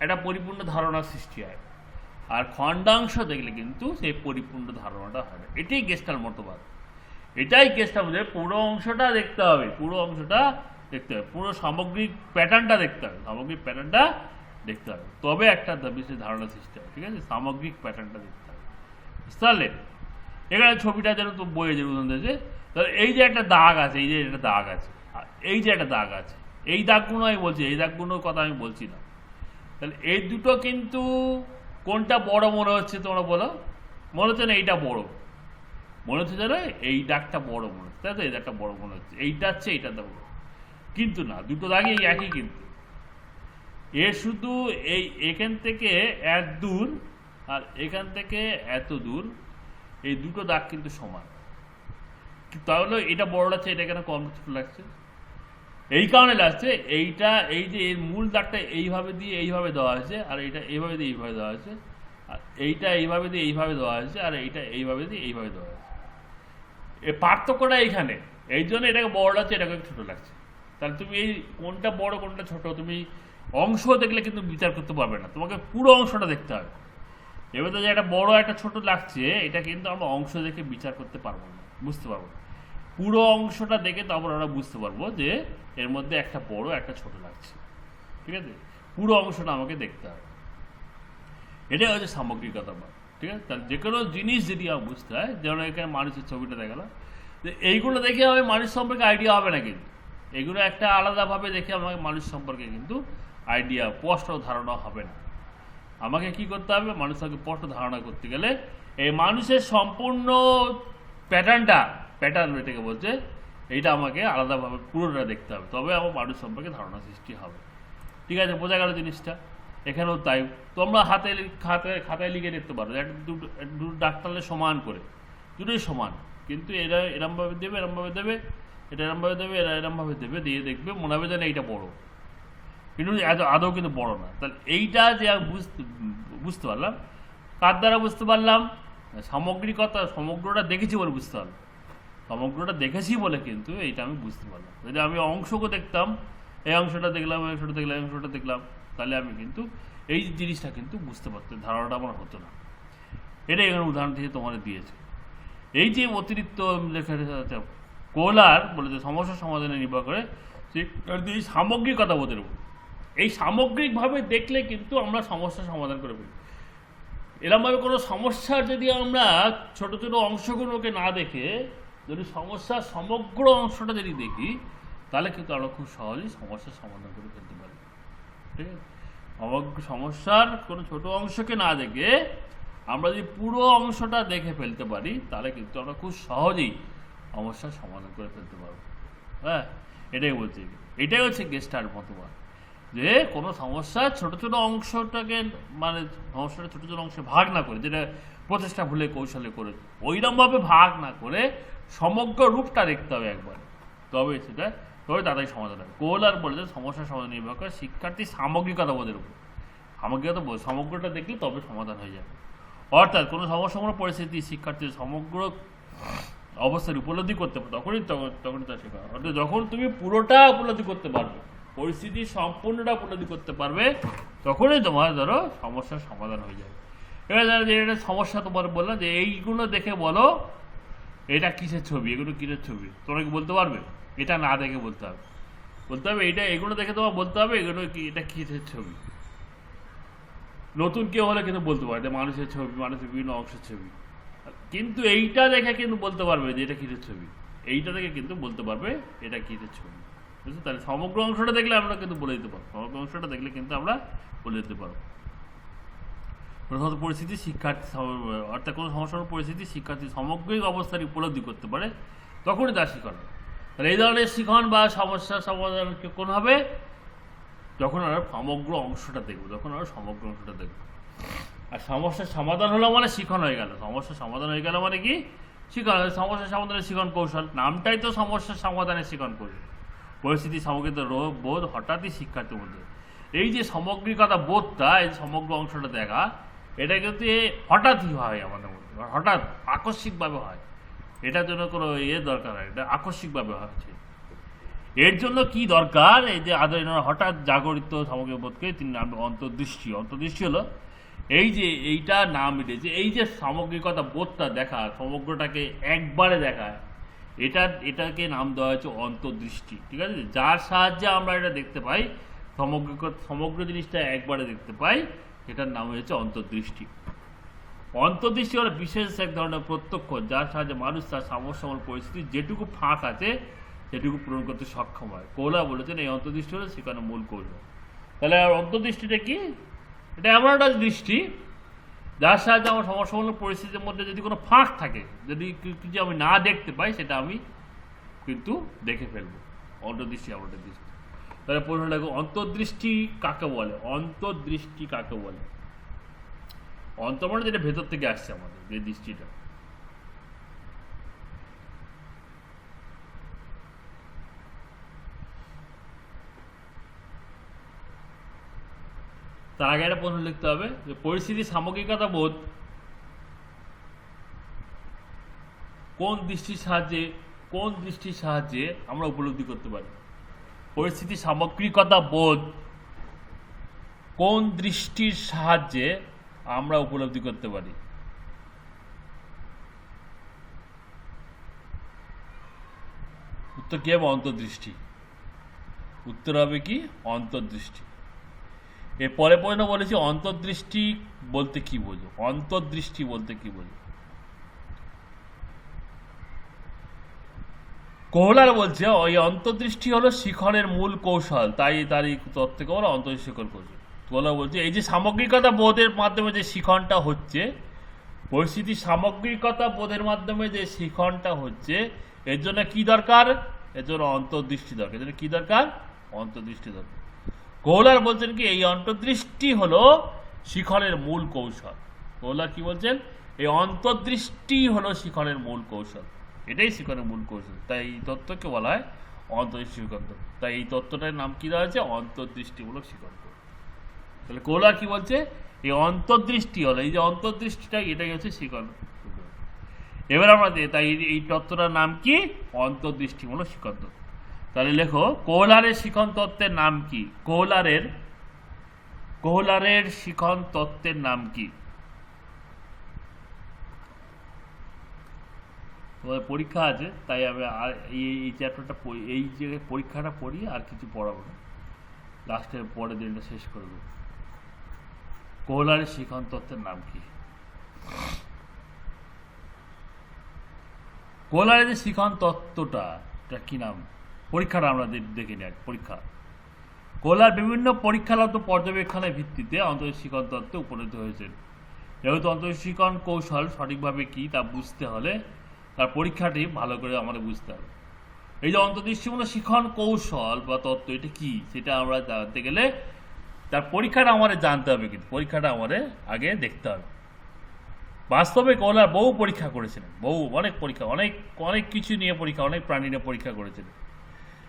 একটা পরিপূর্ণ ধারণার সৃষ্টি হয়, আর খণ্ডাংশ দেখলে কিন্তু সেই পরিপূর্ণ ধারণাটা হয় না। এটাই গেস্টাল মতবাদ, এটাই গেস্টাল মতবাদ। পুরো অংশটা দেখতে হবে, পুরো অংশটা দেখতে হবে, পুরো সামগ্রিক প্যাটার্নটা দেখতে হবে, সামগ্রিক প্যাটার্নটা দেখতে হবে, তবে একটা বিশেষ ধারণা সৃষ্টি হয়, ঠিক আছে। সামগ্রিক প্যাটার্নটা দেখতে হবে, বুঝতে পারলে। এখানে ছবিটা যেন তো বইয়ে যে উদাহরণ দিয়েছে, তাহলে এই যে একটা দাগ আছে, এই যে একটা দাগ আছে, এই যে একটা দাগ আছে, এই দাগগুলো আমি বলছি, এই দাগগুলোর কথা আমি বলছি না। তাহলে এই দুটো কিন্তু কোনটা বড় মনে হচ্ছে তোমরা বলো? মনে হচ্ছে না এইটা বড়, মনে হচ্ছে যেন এই দাগটা বড় মনে হচ্ছে, তাই তো? এই দাগটা বড় মনে হচ্ছে, এইটা হচ্ছে এইটা দাগ, কিন্তু না, দুটো দাগই একই। কিন্তু এ শুধু এখান থেকে এত দূর আর এখান থেকে এত দূর, এই দুটো দাগ কিন্তু সমান। তাহলে এটা বড় লাগছে, এটা কেন কম ছোট লাগছে? এই কারণে লাগছে, এইটা এই যে এর মূল দাগটা এইভাবে দিয়ে এইভাবে দেওয়া হয়েছে, আর এইটা এইভাবে দিয়ে এইভাবে দেওয়া হয়েছে, আর এইটা এইভাবে দিয়ে এইভাবে দেওয়া হয়েছে, আর এইটা এইভাবে দিয়ে এইভাবে দেওয়া হয়েছে। এই পার্থক্যটা এইখানে, এই জন্য এটাকে বড় লাগছে, এটাকে ছোট লাগছে। তাহলে তুমি এই কোনটা বড় কোনটা ছোট তুমি অংশ দেখলে কিন্তু বিচার করতে পারবে না, তোমাকে পুরো অংশটা দেখতে হবে। এবার তো যে একটা বড় একটা ছোট লাগছে, এটা কিন্তু আমরা অংশ দেখে বিচার করতে পারবো না, বুঝতে পারবো না। পুরো অংশটা দেখে তারপর আমরা বুঝতে পারবো যে এর মধ্যে একটা বড় একটা ছোট লাগছে, ঠিক আছে। পুরো অংশটা আমাকে দেখতে হবে, এটাই হচ্ছে সামগ্রিকতা, ঠিক আছে। তাহলে যে কোনো জিনিস যদি আমার বুঝতে হয়, যেমন এখানে মানুষের ছবিটা দেখালাম, যে এইগুলো দেখে আমি মানুষ সম্পর্কে আইডিয়া হবে না, কিন্তু এগুলো একটা আলাদাভাবে দেখে আমাকে মানুষ সম্পর্কে কিন্তু আইডিয়া স্পষ্ট ধারণা হবে না। আমাকে কি করতে হবে? মানুষকে স্পষ্ট ধারণা করতে গেলে এই মানুষের সম্পূর্ণ প্যাটার্ন এটাকে বলছে, এইটা আমাকে আলাদাভাবে পুরোটা দেখতে হবে, তবে আমার মানুষ সম্পর্কে ধারণা সৃষ্টি হবে, ঠিক আছে। বোঝা গেল জিনিসটা? এখানেও তাই, তোমরা খাতায় লিখে দেখতে পারো, দুটো ডাক্তারলে সমান করে, দুটোই সমান, কিন্তু এরা এরমভাবে দেবে, এরমভাবে দেবে, এটা এরমভাবে দেবে, এরা এরমভাবে দেবে, দিয়ে দেখবে মনে হবে যেন এইটা বড়, কিন্তু আদৌ কিন্তু বড় না। তাহলে এইটা যে বুঝতে পারলাম, কার দ্বারা বুঝতে পারলাম? সামগ্রিকতা সমগ্রটা দেখেছি বলে বুঝতে পারলাম, সমগ্রটা দেখেছি বলে কিন্তু এইটা আমি বুঝতে পারলাম। যদি আমি অংশকে দেখতাম, এই অংশটা দেখলাম, এই অংশটা দেখলাম, এই অংশটা দেখলাম, তাহলে আমি কিন্তু এই জিনিসটা কিন্তু বুঝতে পারতাম, ধারণাটা আমার হতো না। এটাই এখানে উদাহরণ থেকে তোমাদের দিয়েছে। এই যে অতিরিক্ত লেখা কোহলার বলেছে সমস্যা সমাধানে নির্ভর করে এই সামগ্রিকতা বোধের উপর। এই সামগ্রিকভাবে দেখলে কিন্তু আমরা সমস্যার সমাধান করে ফেলি। এরকমভাবে কোনো সমস্যার যদি আমরা ছোট ছোট অংশগুলোকে না দেখে যদি সমস্যার সমগ্র অংশটা যদি দেখি, তাহলে কিন্তু আমরা খুব সহজেই সমস্যার সমাধান করে ফেলতে পারি। ঠিক আছে, সমস্যার কোনো ছোট অংশকে না দেখে আমরা যদি পুরো অংশটা দেখে ফেলতে পারি, তাহলে কিন্তু আমরা খুব সহজেই সমস্যার সমাধান করে ফেলতে পারবো। হ্যাঁ, এটাই বলছি, এটাই হচ্ছে গেস্টার মতবাদ, যে কোনো সমস্যার ছোট ছোট অংশটাকে মানে সমস্যাটা ছোট ছোট অংশে ভাগ না করে, যেটা প্রচেষ্টা ভুলে কৌশলে করে ওইরকমভাবে ভাগ না করে সমগ্র রূপটা দেখতে হবে একবার, তবে তাদের সমাধান হবে। কোহলার বলে যে সমস্যার সমাধান নির্ভর করে শিক্ষার্থীর সামগ্রিকতা বোধের উপর। সামগ্রিকতা বোধ সমগ্রটা দেখলে তবে সমাধান হয়ে যাবে। অর্থাৎ কোনো সমস্যামূলক পরিস্থিতি শিক্ষার্থীর সমগ্র অবস্থার উপলব্ধি করতে পারবে, তখনই তা শেখা। অর্থাৎ যখন তুমি পুরোটা উপলব্ধি করতে পারবে, পরিস্থিতি সম্পূর্ণটা উপলব্ধি করতে পারবে, তখনই তোমার ধরো সমস্যার সমাধান হয়ে যাবে। এবার ধরো যে এটা সমস্যা তোমার বললাম যে এইগুলো দেখে বলো এটা কিসের ছবি, এগুলো কিসের ছবি, তোমরা কি বলতে পারবে? এটা না দেখে বলতে হবে, এইটা এগুলো দেখে তোমার বলতে হবে এগুলো কি, এটা কিসের ছবি। নতুন কেউ হলে কিন্তু বলতে পারে যে মানুষের ছবি, মানুষের বিভিন্ন অংশের ছবি, কিন্তু এইটা দেখে কিন্তু বলতে পারবে যে এটা কিসের ছবি, এইটা দেখে কিন্তু বলতে পারবে এটা কিসের ছবি। বুঝলি? তাহলে সমগ্র অংশটা দেখলে আমরা কিন্তু বলে দিতে পারবো, সমগ্র অংশটা দেখলে কিন্তু আমরা বলে দিতে পারবো। প্রথমত পরিস্থিতি শিক্ষার্থী, অর্থাৎ কোনো সমস্যার পরিস্থিতি শিক্ষার্থী সামগ্রিক অবস্থার উপলব্ধি করতে পারে, তখনই তার শিখন। তাহলে এই ধরনের শিখন বা সমস্যার সমাধান কোন হবে? যখন আমরা সমগ্র অংশটা দেখবো, আর সমস্যার সমাধান হলো মানে শিখন হয়ে গেল। সমস্যার সমাধান হয়ে গেল মানে কি? শিখন। সমস্যার সমাধানের শিখন কৌশল, নামটাই তো সমস্যার সমাধানের শিখন কৌশল। পরিস্থিতি সামগ্রিক বোধ হঠাৎই শিক্ষার্থীর মধ্যে, এই যে সামগ্রিকতা বোধটা, এই সমগ্র অংশটা দেখা, এটা কিন্তু হঠাৎই হয় আমাদের মধ্যে, হঠাৎ আকস্মিকভাবে হয়। এটার জন্য কোনো দরকার হয়, এটা আকস্মিকভাবে হচ্ছে। এর জন্য কি দরকার? এই যে হঠাৎ জাগরিত সামগ্রিক বোধকে তিনি নাম অন্তর্দৃষ্টি। অন্তর্দৃষ্টি হলো এই যে এইটা নাম মিলেছে, এই যে সামগ্রিকতা বোধটা দেখা, সমগ্রটাকে একবারে দেখায়, এটাকে নাম দেওয়া হয়েছে অন্তর্দৃষ্টি। ঠিক আছে, যার সাহায্যে আমরা এটা দেখতে পাই, সমগ্র জিনিসটা একবারে দেখতে পাই, এটার নাম হয়েছে অন্তর্দৃষ্টি। অন্তর্দৃষ্টি হলো বিশেষ এক ধরনের প্রত্যক্ষ, যার সাহায্যে মানুষ তার সমস্যামূলক পরিস্থিতি যেটুকু ফাঁক আছে সেটুকু পূরণ করতে সক্ষম হয়। কোহলা বলেছেন এই অন্তর্দৃষ্টি হলো সেখানে মূল কৌশল। তাহলে অন্তর্দৃষ্টিটা কি? এটা এমন একটা দৃষ্টি যার সাহায্যে আমার সমস্যামূলক পরিস্থিতির মধ্যে যদি কোনো ফাঁক থাকে, যদি কিছু আমি না দেখতে পাই, সেটা আমি কিন্তু দেখে ফেলবো। অন্তর্দৃষ্টি এমন একটা দৃষ্টি। তাহলে প্রশ্ন দেখো, অন্তর্দৃষ্টি কাকে বলে? অন্তর্দৃষ্টি কাকে বলে? অন্তর মানে যেটা ভেতর থেকে আসছে আমাদের যে দৃষ্টিটা। তার আগে একটা প্রশ্ন লিখতে হবে যে পরিস্থিতির সামগ্রিকতা বোধ কোন দৃষ্টির সাহায্যে আমরা উপলব্ধি করতে পারি? পরিস্থিতির সামগ্রিকতা বোধ কোন দৃষ্টির সাহায্যে আমরা উপলব্ধি করতে পারি? উত্তর কি হবে? অন্তর্দৃষ্টি। উত্তর হবে কি? অন্তর্দৃষ্টি। এরপরে প্রশ্ন বলেছি অন্তর্দৃষ্টি বলতে কি বোঝো? অন্তর্দৃষ্টি বলতে কি বোঝো? কোহলার বলছে ওই অন্তর্দৃষ্টি হলো শিখনের মূল কৌশল, তাই তার এই তত্ত্বকে বলে অন্তর্দৃষ্টি কৌশল। কোহলা বলছে এই যে সামগ্রিকতা বোধের মাধ্যমে যে শিখনটা হচ্ছে, পরিস্থিতির সামগ্রিকতা বোধের মাধ্যমে যে শিখনটা হচ্ছে, এর জন্য কি দরকার? এর জন্য অন্তর্দৃষ্টি দরকার। এর জন্য কি দরকার? অন্তর্দৃষ্টি দরকার। কোহলার বলছেন কি এই অন্তর্দৃষ্টি হলো শিখনের মূল কৌশল। কোহলার কি বলছেন? এই অন্তর্দৃষ্টি হলো শিখনের মূল কৌশল, এটাই শিখনের মূল কৌশল। তাই এই তত্ত্বকে বলা হয় অন্তর্দৃষ্টি শিখন। তাই এই তত্ত্বটার নাম কি দেওয়া হয়েছে? অন্তর্দৃষ্টিমূলক শিখন। তাহলে কোহলার কি বলছে? এই অন্তর্দৃষ্টি হলো, এই যে অন্তর্দৃষ্টিটা, এটাই হচ্ছে শিখন। এবার আমরা তাই এই তত্ত্বটার নাম কি? অন্তর্দৃষ্টিমূলক শিখন তত্ত্ব। তাহলে লেখো কোহলারের শিখন তত্ত্বের নাম কি? কোহলারের শিখন তত্ত্বের নাম কি? তোমাদের পরীক্ষা আছে, তাই আমি আর এই চ্যাপ্টারটা এই জায়গায় পরীক্ষাটা পড়ি, আর কিছু পড়াবো না, লাস্টে পরের দিনটা শেষ করে দেবো। কোহলারের শিখন তত্ত্বের নাম কি? কোহলারের যে শিখন তত্ত্বটা কি নাম? পরীক্ষাটা আমরা দেখে নিই। পরীক্ষা কোহলার বিভিন্ন পরীক্ষাগত পর্যবেক্ষণের ভিত্তিতে অন্তঃশিখন তত্ত্বে উপনীত হয়েছেন। যেহেতু অন্তঃশিখন কৌশল সঠিকভাবে কি তা বুঝতে হলে তার পরীক্ষাটি ভালো করে আমাদের বুঝতে হবে। এই যে অন্তর্দৃষ্টিমূলক শিখন কৌশল বা তত্ত্ব, এটা কি সেটা আমরা জানতে গেলে তার পরীক্ষাটা আমাদের জানতে হবে, কিন্তু পরীক্ষাটা আমাদের আগে দেখতে হবে। বাস্তবে কোহলার বহু পরীক্ষা করেছিলেন, অনেক পরীক্ষা, অনেক কিছু নিয়ে পরীক্ষা, অনেক প্রাণী নিয়ে পরীক্ষা করেছিলেন।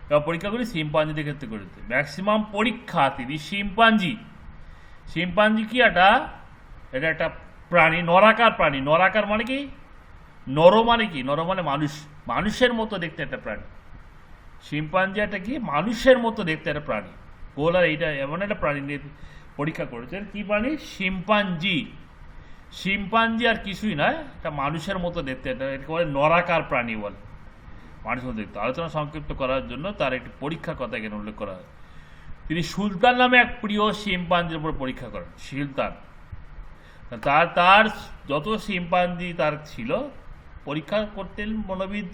এবার পরীক্ষাগুলি শিম্পাঞ্জিদের ক্ষেত্রে করেছে। ম্যাক্সিমাম পরীক্ষা তিনি শিম্পাঞ্জি কি এটা একটা প্রাণী, নরাকার প্রাণী। নরাকার মানে কি? নর মানে কি? নর মানে মানুষের মতো দেখতে একটা প্রাণী। শিম্পাঞ্জি একটা কি? মানুষের মতো দেখতে একটা প্রাণী। কোহলার এইটা এমন একটা প্রাণী নিয়ে পরীক্ষা করেছেন। কি প্রাণী? শিম্পাঞ্জি আর কিছুই নয়, এটা মানুষের মতো দেখতে, এটাকে বলে নরাকার প্রাণী বলে, মানুষের মতো দেখতে। আলোচনা সংক্ষিপ্ত করার জন্য তার একটি পরীক্ষার কথা এখানে উল্লেখ করা হয়। তিনি সুলতান নামে এক প্রিয় শিম্পাঞ্জির উপর পরীক্ষা করেন। সুলতান তার যত শিম্পাঞ্জি তার ছিল, পরীক্ষা করতেন মনোবিদ,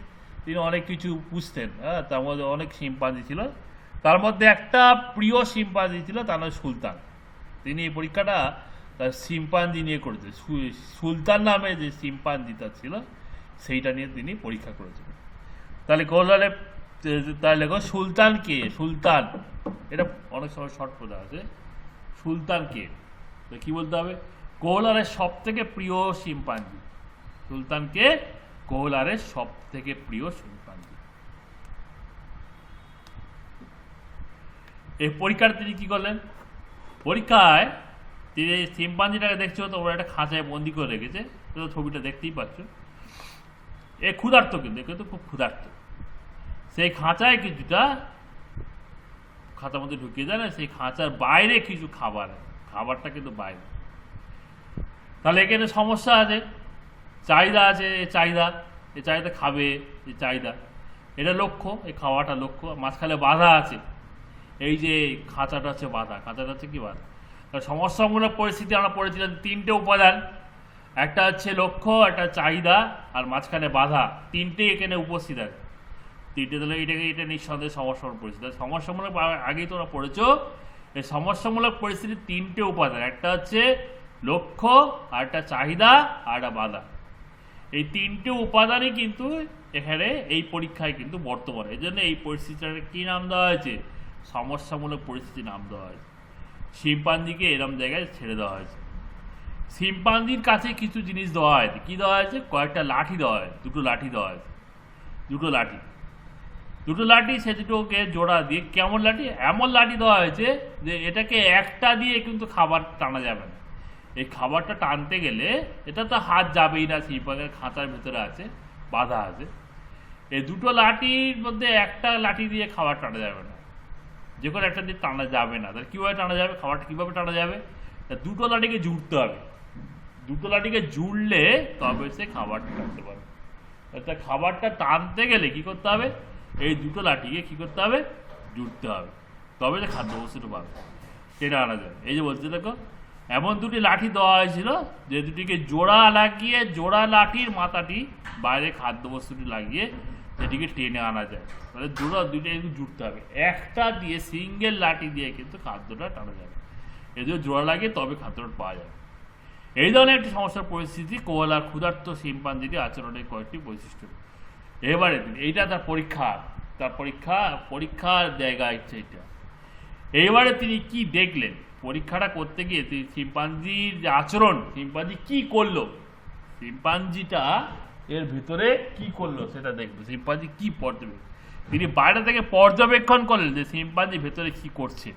তিনি অনেক কিছু বুঝতেন। তার মধ্যে অনেক শিম্পাঞ্জি ছিল, তার মধ্যে একটা প্রিয় শিম্পাঞ্জি ছিল, তার নাম সুলতান। তিনি এই পরীক্ষাটা তার শিম্পাঞ্জি নিয়ে করেছেন। সুলতান নামে যে শিম্পাঞ্জিটা ছিল সেইটা নিয়ে তিনি পরীক্ষা করেছিলেন। তাহলে কোহলারের, তাহলে লেখো সুলতান কে? সুলতান, এটা অনেক সময় শর্ট পদে আছে। সুলতান কে? তো কি বলতে হবে? কোহলারের সব থেকে প্রিয় শিম্পাঞ্জি। সুলতানকে কোহলারের সব থেকে প্রিয় শিম্পাঞ্জি। এই পরীক্ষায় তিনি কি করলেন? পরীক্ষায় তিনি শিম্পাঞ্জিটাকে দেখছো, তো ওরা একটা খাঁচায় বন্দি করে রেখেছে, তো ছবিটা দেখতেই পাচ্ছ। এ ক্ষুধার্ত, কিন্তু এ কিন্তু খুব ক্ষুধার্ত। সেই খাঁচায় কিছুটা, খাঁচার মধ্যে ঢুকিয়ে যায় না, সেই খাঁচার বাইরে কিছু খাবারটা কিন্তু বাইরে। তাহলে এখানে সমস্যা আছে, চাহিদা আছে, এ চাহিদা খাবে, এই চাহিদা, এটা লক্ষ্য, এই খাওয়াটা লক্ষ্য। মাঝখানে বাধা আছে, এই যে খাঁচাটা হচ্ছে বাধা, খাঁচাটা হচ্ছে কি বাধা। সমস্যামূলক পরিস্থিতি আমরা পড়েছিলাম, তিনটে উপাদান, একটা হচ্ছে লক্ষ্য, একটা চাহিদা, আর মাঝখানে বাধা, তিনটে এখানে উপস্থিত আছে। তিনটে, তাহলে এটা নিঃসন্দেহে সমস্যামূলক পরিস্থিতি। সমস্যামূলক আগেই তোমরা পড়েছো, এই সমস্যামূলক পরিস্থিতির তিনটে উপাদান, একটা হচ্ছে লক্ষ্য, আর একটা চাহিদা, আর একটা বাধা। এই তিনটে উপাদানই কিন্তু এখানে এই পরীক্ষায় কিন্তু বর্তমান। এই জন্য এই পরিস্থিতিটাকে কি নাম দেওয়া হয়েছে? সমস্যামূলক পরিস্থিতি নাম দেওয়া হয়েছে। শিম্পাঞ্জিকে এরম জায়গায় ছেড়ে দেওয়া হয়েছে। শিম্পাঞ্জির কাছে কিছু জিনিস দেওয়া হয়েছে। কি দেওয়া হয়েছে? কয়েকটা লাঠি দেওয়া হয়েছে, দুটো লাঠি দেওয়া হয়েছে, দুটো লাঠি। সে দুটোকে জোড়া দিয়ে, কেমন লাঠি? এমন লাঠি দেওয়া হয়েছে যে এটাকে একটা দিয়ে কিন্তু খাবার টানা যাবে না। এই খাবারটা টানতে গেলে এটা তো হাত যাবেই না, শিম্পাঞ্জির খাঁচার ভেতরে আছে, বাধা আছে। এই দুটো লাঠির মধ্যে একটা লাঠি দিয়ে খাবার টানা যাবে না, যে কোনো একটা দিয়ে টানা যাবে না। তাহলে কীভাবে টানা যাবে? খাবারটা কীভাবে টানা যাবে? দুটো লাঠিকে জুড়তে হবে, দুটো লাঠিকে জুড়লে তবে সে খাবারটা টানতে পারবে। তা খাবারটা টানতে গেলে কি করতে হবে? এই দুটো লাঠিকে কি করতে হবে? জুড়তে হবে, তবে যে খাদ্যবস্তুটা পাবে, টেনে আনা যাবে। এই যে বলছে, দেখো এমন দুটি লাঠি দেওয়া হয়েছিল যে দুটিকে জোড়া লাগিয়ে, জোড়া লাঠির মাথাটি বাইরে খাদ্যবস্তুটি লাগিয়ে সেটিকে টেনে আনা যায়। তাহলে দুটো একটু জুড়তে হবে, একটা দিয়ে, সিঙ্গেল লাঠি দিয়ে কিন্তু খাদ্যটা টানা যাবে। এদিকে জোড়া লাগিয়ে তবে খাদ্যটা পাওয়া যাবে। এই ধরনের একটি সমস্যার পরিস্থিতি কোহলার ক্ষুধার্ত শিম্পাঞ্জির আচরণের কয়েকটি বৈশিষ্ট্য। এবারে এইটা তার পরীক্ষার জায়গা হচ্ছে এটা। এইবারে তিনি কি দেখলেন? পরীক্ষাটা করতে গিয়ে তিনি শিম্পাঞ্জির যে আচরণ, শিম্পাঞ্জি কি করলো, শিম্পাঞ্জিটা এর ভিতরে কি করলো সেটা দেখবো। শিম্পাঞ্জি কি পর্যবেক্ষণ, তিনি বাইরে থেকে পর্যবেক্ষণ করলেন যে শিম্পাঞ্জি ভেতরে কি করছে।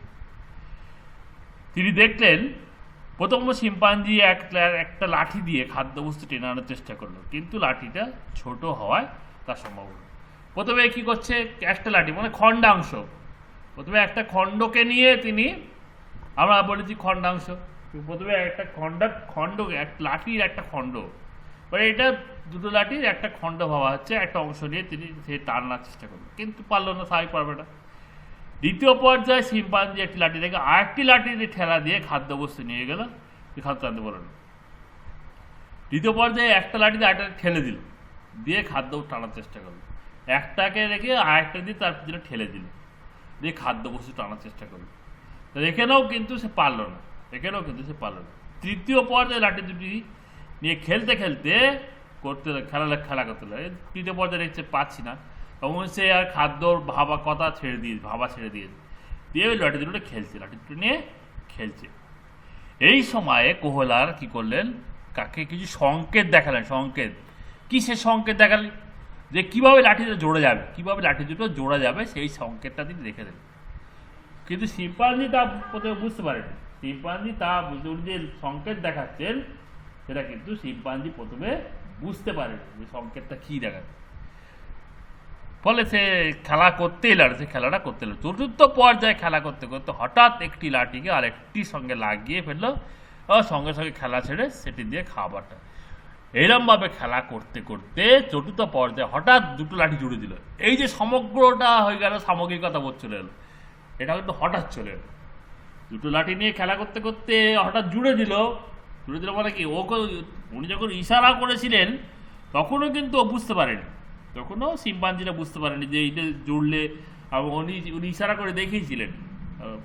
তিনি দেখলেন প্রথম শিম্পাঞ্জি একটা লাঠি দিয়ে খাদ্যবস্তু টেনে আনার চেষ্টা করলো, কিন্তু লাঠিটা ছোট হওয়ায় তার সম্ভব হলো। প্রথমে কি করছে, একটা লাঠি মানে খণ্ডাংশ, প্রথমে একটা খণ্ডকে নিয়ে তিনি, আমরা বলেছি খণ্ডাংশ, প্রথমে একটা খণ্ড একটা লাঠির একটা খণ্ড, মানে এটা দুটো লাঠির একটা খণ্ড ভাবা হচ্ছে, একটা অংশ নিয়ে তিনি সে টানার চেষ্টা করলো, কিন্তু পারলো না, স্বাভাবিক পারবে না। দ্বিতীয় পর্যায়ে শিম্পাঞ্জি একটি লাঠি থেকে আরেকটি লাঠি দিয়ে ঠেলা দিয়ে খাদ্যবস্তু নিয়ে গেল, খাদ্য আনতে বলল না। দ্বিতীয় পর্যায়ে একটা লাঠি দিয়ে আরেকটা ঠেলে দিল, দিয়ে খাদ্য টানার চেষ্টা করলো, একটাকে রেখে আরেকটা দিয়ে তার পিছনে ঠেলে দিল, দিয়ে খাদ্যবস্তু টানার চেষ্টা করলো, তো এখানেও কিন্তু সে পারলো না, তৃতীয় পর্যায়ে লাঠি দুটি নিয়ে খেলতে খেলতে খেলা করতে লাগে। তৃতীয় পর্যায়ে দেখছে পাচ্ছি না, তখন সে আর খাদ্যর ভাবা ছেড়ে দিয়েছে, দিয়ে ওই লাঠি দুটো নিয়ে খেলছে। এই সময়ে কোহলার কি করলেন, কাকে কিছু সংকেত দেখালেন। কিসের সংকেত দেখালেন, যে কিভাবে লাঠি দুটো জোড়া যাবে সেই সংকেতটা তিনি রেখে দেন। কিন্তু শিম্পাঞ্জি তা প্রথমে বুঝতে পারেনি, যে সংকেত দেখাচ্ছেন সেটা কিন্তু শিম্পাঞ্জি প্রথমে বুঝতে পারেনি যে সংকেতটা কি দেখাচ্ছে। ফলে সে খেলাটা করতে এলো। চতুর্থ পর্যায়ে খেলা করতে করতে হঠাৎ একটি লাঠিকে আরেকটির সঙ্গে লাগিয়ে ফেললো, সঙ্গে সঙ্গে খেলা ছেড়ে সেটি দিয়ে খাবারটা। এইরকমভাবে খেলা করতে করতে চতুর্থ পর্যায়ে হঠাৎ দুটো লাঠি জুড়ে দিল। এই যে সমগ্রটা হয়ে গেল, সামগ্রিকতা বোধ চলে এলো, এটা কিন্তু হঠাৎ চলে এলো। দুটো লাঠি নিয়ে খেলা করতে করতে হঠাৎ জুড়ে দিল মানে কি, উনি যখন ইশারা করেছিলেন তখনও কিন্তু ও বুঝতে পারেনি, তখনও শিম্পাঞ্জিরা বুঝতে পারেনি যে এইটা জুড়লে। উনি ইশারা করে দেখিয়েছিলেন,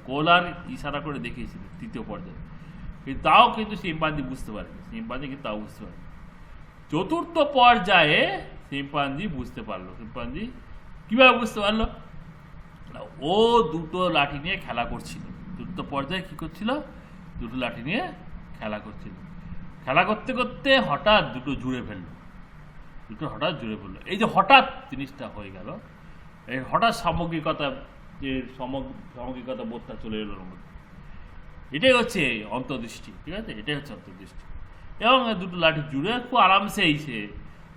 কোহলার ইশারা করে দেখিয়েছিলেন তৃতীয় পর্যায়ে, কিন্তু তাও কিন্তু শিম্পাঞ্জি বুঝতে পারেনি, চতুর্থ পর্যায়ে শিম্পাঞ্জি বুঝতে পারলো। শিম্পাঞ্জি কিভাবে বুঝতে পারলো, ও দুটো লাঠি নিয়ে খেলা করছিল। চতুর্থ পর্যায়ে কি করছিল, দুটো লাঠি নিয়ে খেলা করছিল। খেলা করতে করতে হঠাৎ দুটো জুড়ে ফেললো। এই যে হঠাৎ জিনিসটা হয়ে গেল, এই হঠাৎ সামগ্রিকতা বোধটা চলে এলো ওর মধ্যে, এটাই হচ্ছে অন্তর্দৃষ্টি। ঠিক আছে, এটাই হচ্ছে অন্তর্দৃষ্টি। এবং দুটো লাঠি জুড়ে খুব আরামসেই সে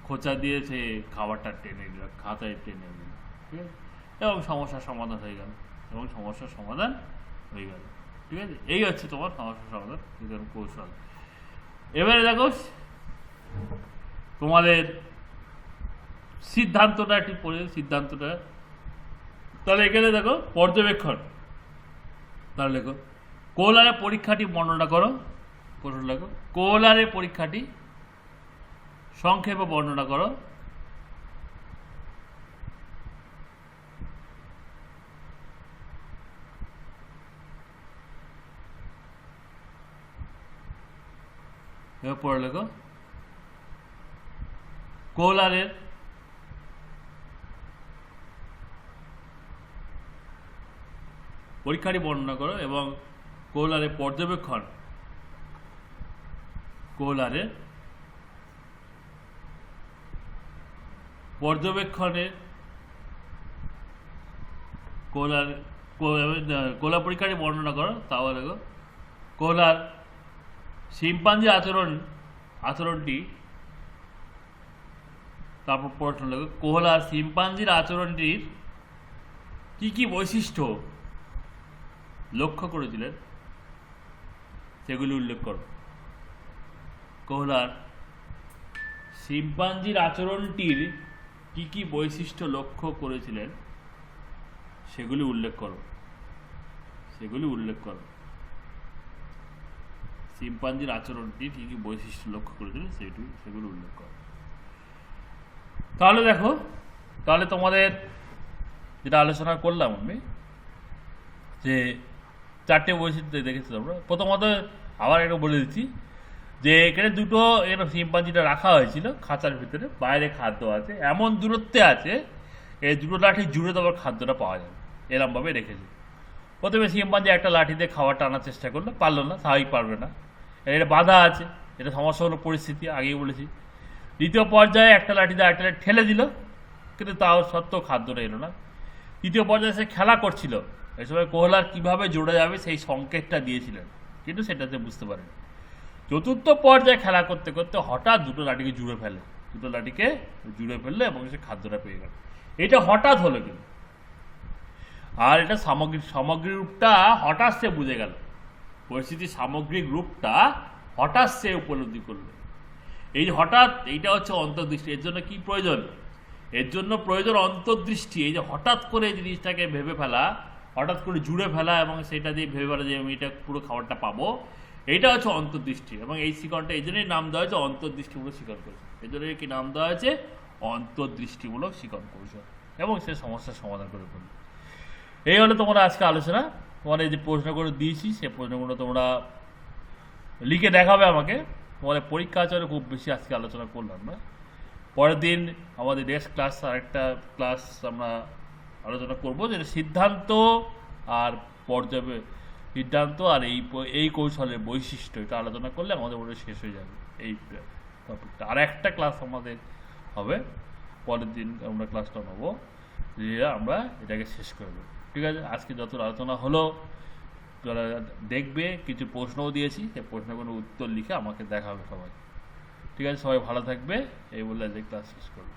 খোঁচা দিয়েছে, খাবারটা টেনে নিল, খাতায় টেনে নিল। ঠিক আছে, এবং সমস্যার সমাধান হয়ে গেল। ঠিক আছে, এই হচ্ছে তোমার সমস্যার সমাধান কৌশল। এবারে দেখো তোমাদের সিদ্ধান্তটা একটু পড়ে, তাহলে এখানে দেখো পর্যবেক্ষণ। তাহলে দেখো কোহলারের পরীক্ষাটি বর্ণনা করো। প্রশ্ন দেখো, কোহলারের পরীক্ষাটি সংক্ষেপে বর্ণনা করো। পড়ে লেখো, কোহলারের পরীক্ষাটি বর্ণনা করো এবং কোহলারের পর্যবেক্ষণের কোহলার পরীক্ষাটি বর্ণনা করো। তাহলে দেখো কোহলার শিম্পাঞ্জি আচরণটি, তারপর প্রশ্ন লেখো, কোহলার শিম্পাঞ্জির আচরণটির কি কি বৈশিষ্ট্য লক্ষ্য করেছিলেন সেগুলি উল্লেখ করো। কোহলার শিম্পাঞ্জির আচরণটির কি কি বৈশিষ্ট্য লক্ষ্য করেছিলেন সেগুলি উল্লেখ করো। শিম্পাঞ্জির আচরণটি কি কি বৈশিষ্ট্য লক্ষ্য করেছিলেন সেগুলি উল্লেখ করো। তাহলে দেখো, তাহলে তোমাদের যেটা আলোচনা করলাম আমি, যে চারটে বৈশিষ্ট্য দেখেছি তোমরা। প্রথমত আবার এটা বলে দিচ্ছি যে এখানে দুটো শিম্পাঞ্জিটা রাখা হয়েছিল খাঁচার ভিতরে, বাইরে খাদ্য আছে, এমন দূরত্বে আছে এই দুটো লাঠি জুড়ে দেওয়ার খাদ্যটা পাওয়া যাবে, এরমভাবে রেখেছে। প্রথমে শিম্পাঞ্জি একটা লাঠি দিয়ে খাবারটা আনার চেষ্টা করলো, পারলো না, স্বাভাবিক পারবে না, এটা বাধা আছে, এটা সমস্যা হলো পরিস্থিতি, আগেই বলেছি। দ্বিতীয় পর্যায়ে একটা লাঠি দিয়ে একটা ঠেলে দিল, কিন্তু তাও সত্ত্বেও খাদ্যটা এলো না। তৃতীয় পর্যায়ে সে খেলা করছিল, এই সময় কোহলার কীভাবে জোড়া যাবে সেই সংকেতটা দিয়েছিলেন, কিন্তু সেটা সে বুঝতে পারেনি। চতুর্থ পর্যায়ে খেলা করতে করতে হঠাৎ দুটো লাঠিকে জুড়ে ফেলে, দুটো লাঠিকে জুড়ে ফেললো এবং সে খাদ্যটা পেয়ে গেল। এটা হঠাৎ হলো কিন্তু, আর এটা সামগ্রিক রূপটা হঠাৎ সে বুঝে গেল, পরিস্থিতির সামগ্রিক রূপটা হঠাৎ সে উপলব্ধি করলো। এই যে হঠাৎ, এইটা হচ্ছে অন্তর্দৃষ্টি। এর জন্য কি প্রয়োজন? এর জন্য প্রয়োজন অন্তর্দৃষ্টি। এই যে হঠাৎ করে এই জিনিসটাকে ভেবে ফেলা, হঠাৎ করে জুড়ে ফেলা এবং সেটা দিয়ে ভেবে ফেলা যে আমি এটা পুরো খাবারটা পাবো, এইটা হচ্ছে অন্তর্দৃষ্টি। এবং এই শিকড়টা এই জন্যই নাম দেওয়া হয়েছে অন্তর্দৃষ্টিমূলক শিকড় কৌশল। এই জন্যই কি নাম দেওয়া হয়েছে? অন্তর্দৃষ্টিমূলক শিকড় কৌশল। এবং সে সমস্যার সমাধান করে ফেলবে। এই হলো তোমরা আজকে আলোচনা। তোমাদের যে প্রশ্নগুলো দিয়েছি সেই প্রশ্নগুলো তোমরা লিখে দেখাবে আমাকে। তোমাদের পরীক্ষা আচরণে খুব বেশি আজকে আলোচনা করলাম না। পরের দিন আমাদের নেক্সট ক্লাস, আরেকটা ক্লাস আমরা আলোচনা করবো, যেটা সিদ্ধান্ত আর সিদ্ধান্ত আর এই কৌশলের বৈশিষ্ট্য, এটা আলোচনা করলে আমাদের ওটা শেষ হয়ে যাবে এই টপিকটা। আর একটা ক্লাস আমাদের হবে, পরের দিন আমরা ক্লাসটা নেবো, যে আমরা এটাকে শেষ করে দেবো। ঠিক আছে? আজকে যত আলোচনা হলো যারা দেখবে, কিছু প্রশ্নও দিয়েছি, সেই প্রশ্নগুলোর উত্তর লিখে আমাকে দেখাবে সবাই। ঠিক আছে? সবাই ভালো থাকবে, এই বলে আজকে ক্লাস শেষ করবো।